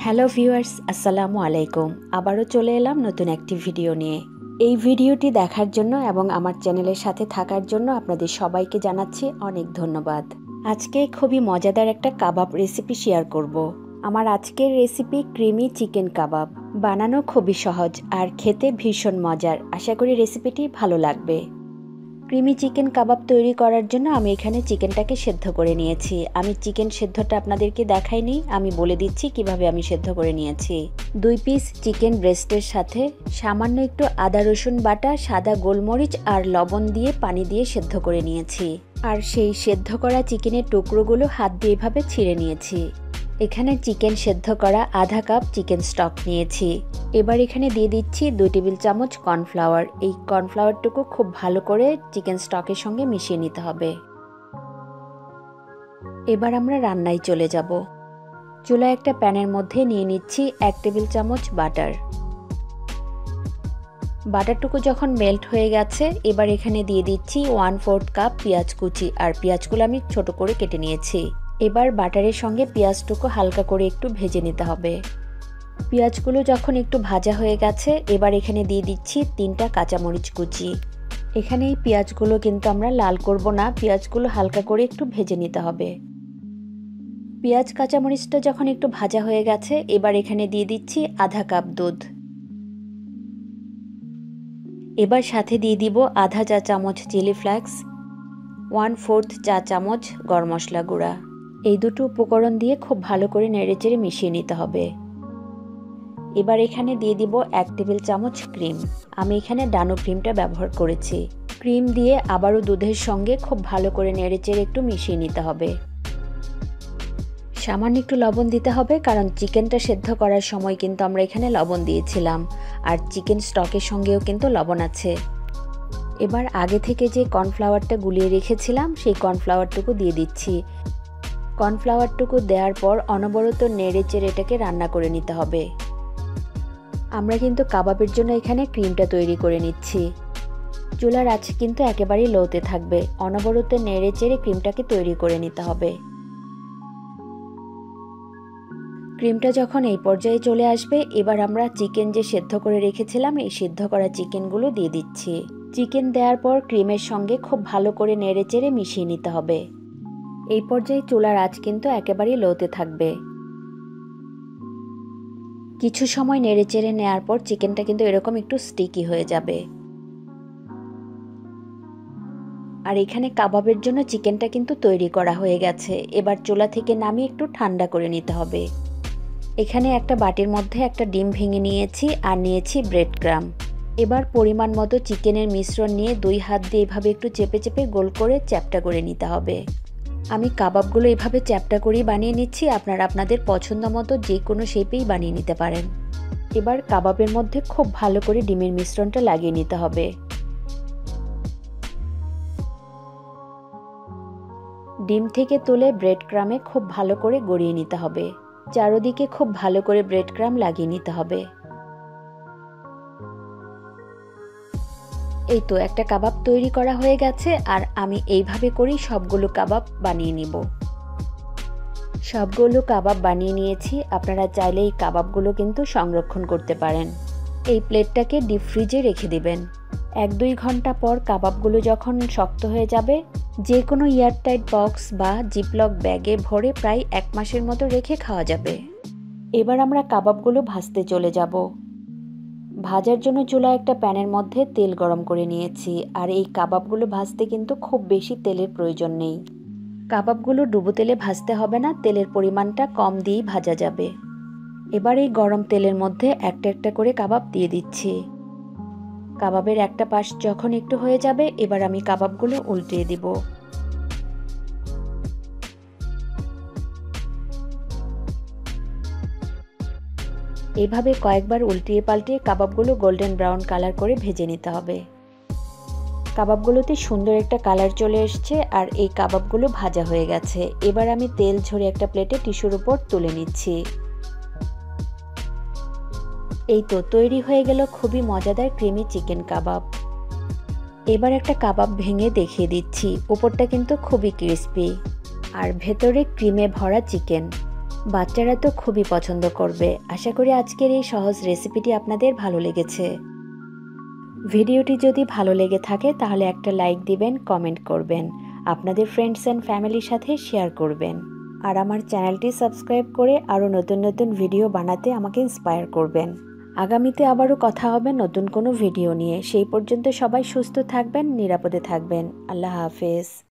Hello viewers, আসসালামু আলাইকুম। আবারও চলে এলাম নতুন একটি ভিডিও নিয়ে। এই ভিডিওটি দেখার জন্য এবং আমার চ্যানেলের সাথে থাকার জন্য আপনাদের সবাইকে জানাচ্ছি অনেক ধন্যবাদ। আজকে খুবই মজাদার একটা কাবাব রেসিপি শেয়ার করব। আমার আজকের রেসিপি ক্রিমি চিকেন কাবাব। বানানো খুবই সহজ আর খেতে ভীষণ মজার। আশা করি রেসিপিটি ভালো লাগবে। ক্রিমি চিকেন কাবাব তৈরি করার জন্য আমি এখানে চিকেনটাকে সেদ্ধ করে নিয়েছি। আমি চিকেন সেদ্ধটা আপনাদেরকে দেখাইনি, আমি বলে দিচ্ছি কিভাবে আমি সেদ্ধ করে নিয়েছি। 2 পিস চিকেন ব্রেস্টের সাথে সামান্য একটু আদা রসুন বাটা, সাদা গোলমরিচ আর লবণ দিয়ে পানি দিয়ে সেদ্ধ করে নিয়েছি। আর সেই সেদ্ধ করা চিকেনের টুকরোগুলো হাত দিয়ে এভাবে ছিঁড়ে নিয়েছি। এখানে চিকেন সেদ্ধ করা আধা কাপ চিকেন স্টক নিয়েছি। এবার এখানে দিয়ে দিচ্ছি 2 টেবিল চামচ কর্নফ্লাওয়ার। এই কর্নফ্লাওয়ারটুকু খুব ভালো করে চিকেন স্টকের সঙ্গে মিশিয়ে নিতে হবে। এবার আমরা রান্নায় চলে যাব। চুলায় একটা প্যানের মধ্যে নিয়ে নিচ্ছি 1 টেবিল চামচ বাটার। বাটারটুকু যখন মেল্ট হয়ে গেছে, এবার এখানে দিয়ে দিচ্ছি 1/4 কাপ পেঁয়াজ কুচি। আর পেঁয়াজগুলো আমি ছোট করে কেটে নিয়েছি। এবার বাটারের সঙ্গে পেঁয়াজটুকু হালকা করে একটু ভেজে নিতে হবে। পেঁয়াজগুলো যখন একটু ভাজা হয়ে গেছে, এবার এখানে দিয়ে দিচ্ছি 3টা কাঁচামরিচ কুচি। এখানে এই পেঁয়াজগুলো কিন্তু আমরা লাল করব না, পেঁয়াজগুলো হালকা করে একটু ভেজে নিতে হবে। পেঁয়াজ কাঁচামরিচটা যখন একটু ভাজা হয়ে গেছে, এবার এখানে দিয়ে দিচ্ছি আধা কাপ দুধ। এবার সাথে দিয়ে দিব আধা চা চামচ চিলি ফ্লেক্স, 1/4 চা চামচ গরম মশলা গুঁড়া। এই দুটো উপকরণ দিয়ে খুব ভালো করে নেড়েচেড়ে মিশিয়ে নিতে হবে। এবার এখানে দিয়ে দিব 1 টেবিল চামচ ক্রিম। আমি এখানে ডানো ক্রিমটা ব্যবহার করেছি। ক্রিম দিয়ে আবারও দুধের সঙ্গে খুব ভালো করে নেড়েচেড়ে একটু মিশিয়ে নিতে হবে। সামান্য একটু লবণ দিতে হবে, কারণ চিকেনটা সেদ্ধ করার সময় কিন্তু আমরা এখানে লবণ দিয়েছিলাম, আর চিকেন স্টকের সঙ্গেও কিন্তু লবণ আছে। এবার আগে থেকে যে কর্নফ্লাওয়ারটা গুলিয়ে রেখেছিলাম, সেই কর্নফ্লাওয়ারটুকু দিয়ে দিচ্ছি। কর্নফ্লাওয়ারটুকু দেওয়ার পর অনবরত নেড়েচেড়ে এটাকে রান্না করে নিতে হবে। আমরা কিন্তু কাবাবের জন্য এখানে ক্রিমটা তৈরি করে নিচ্ছি। চুলার আঁচ কিন্তু একেবারেই লোতে থাকবে। অনবরত নেড়েচেড়ে ক্রিমটাকে তৈরি করে নিতে হবে। ক্রিমটা যখন এই পর্যায়ে চলে আসবে, এবার আমরা চিকেন যে সেদ্ধ করে রেখেছিলাম, এই সেদ্ধ করা চিকেনগুলো দিয়ে দিচ্ছি। চিকেন দেওয়ার পর ক্রিমের সঙ্গে খুব ভালো করে নেড়েচেড়ে মিশিয়ে নিতে হবে। এই পর্যায়ে চুলার আঁচ কিন্তু একেবারেই লোতে থাকবে। কিছু সময় নেড়েচেড়ে নেওয়ার পর চিকেনটা কিন্তু এরকম একটু স্টিকি হয়ে যাবে। আর এখানে কাবাবের জন্য চিকেনটা কিন্তু তৈরি করা হয়ে গেছে। এবার চুলা থেকে নামিয়ে একটু ঠান্ডা করে নিতে হবে। এখানে একটা বাটির মধ্যে একটা ডিম ভেঙে নিয়েছি আর নিয়েছি ব্রেড ক্রাম। এবার পরিমাণ মতো চিকেনের মিশ্রণ নিয়ে 2 হাত দিয়ে এভাবে একটু চেপে চেপে গোল করে চ্যাপ্টা করে নিতে হবে। আমি কাবাবগুলো এভাবে চ্যাপ্টা করেই বানিয়ে নিচ্ছি। আপনারা আপনাদের পছন্দ মতো যে কোনো শেপেই বানিয়ে নিতে পারেন। এবার কাবাবের মধ্যে খুব ভালো করে ডিমের মিশ্রণটা লাগিয়ে নিতে হবে। ডিম থেকে তুলে ব্রেড ক্রামে খুব ভালো করে গড়িয়ে নিতে হবে। চারদিকে খুব ভালো করে ব্রেড ক্রাম লাগিয়ে নিতে হবে। এই তো একটা কাবাব তৈরি করা হয়ে গেছে। আর আমি এইভাবে করেই সবগুলো কাবাব বানিয়ে নিব। সবগুলো কাবাব বানিয়ে নিয়েছি। আপনারা চাইলে এই কাবাবগুলো কিন্তু সংরক্ষণ করতে পারেন। এই প্লেটটাকে ডিপ ফ্রিজে রেখে দিবেন। 1-2 ঘন্টা পর কাবাবগুলো যখন শক্ত হয়ে যাবে, যে কোনো এয়ারটাইট বক্স বা জিপলক ব্যাগে ভরে প্রায় 1 মাসের মতো রেখে খাওয়া যাবে। এবার আমরা কাবাবগুলো ভাজতে চলে যাব। ভাজার জন্য চুলায় একটা প্যানের মধ্যে তেল গরম করে নিয়েছি। আর এই কাবাবগুলো ভাজতে কিন্তু খুব বেশি তেলের প্রয়োজন নেই। কাবাবগুলো ডুবো তেলে ভাজতে হবে না, তেলের পরিমাণটা কম দিয়েই ভাজা যাবে। এবার এই গরম তেলের মধ্যে একটা একটা করে কাবাব দিয়ে দিচ্ছি। কাবাবের একটা পাশ যখন একটু হয়ে যাবে, এবার আমি কাবাবগুলো উল্টিয়ে দিব। এইভাবে কয়েকবার উল্টিয়ে পাল্টিয়ে কাবাবগুলো গোল্ডেন ব্রাউন কালার করে ভেজে নিতে হবে। কাবাবগুলোতে সুন্দর একটা কালার চলে এসছে আর এই কাবাবগুলো ভাজা হয়ে গেছে। এবার আমি তেল ঝরে একটা প্লেটে টিস্যুর উপর তুলে নিচ্ছি। এই তো তৈরি হয়ে গেল খুবই মজাদার ক্রিমি চিকেন কাবাব। এবার একটা কাবাব ভেঙে দেখিয়ে দিচ্ছি। উপরটা কিন্তু খুবই ক্রিস্পি আর ভেতরে ক্রিমে ভরা চিকেন। বাচ্চারা তো খুবই পছন্দ করবে। আশা করি আজকের এই সহজ রেসিপিটি আপনাদের ভালো লেগেছে। ভিডিওটি যদি ভালো লেগে থাকে তাহলে একটা লাইক দিবেন, কমেন্ট করবেন, আপনাদের ফ্রেন্ডস অ্যান্ড ফ্যামিলির সাথে শেয়ার করবেন। আর আমার চ্যানেলটি সাবস্ক্রাইব করে আরও নতুন নতুন ভিডিও বানাতে আমাকে ইন্সপায়ার করবেন। আগামীতে আবারও কথা হবে নতুন কোনো ভিডিও নিয়ে। সেই পর্যন্ত সবাই সুস্থ থাকবেন, নিরাপদে থাকবেন। আল্লাহ হাফেজ।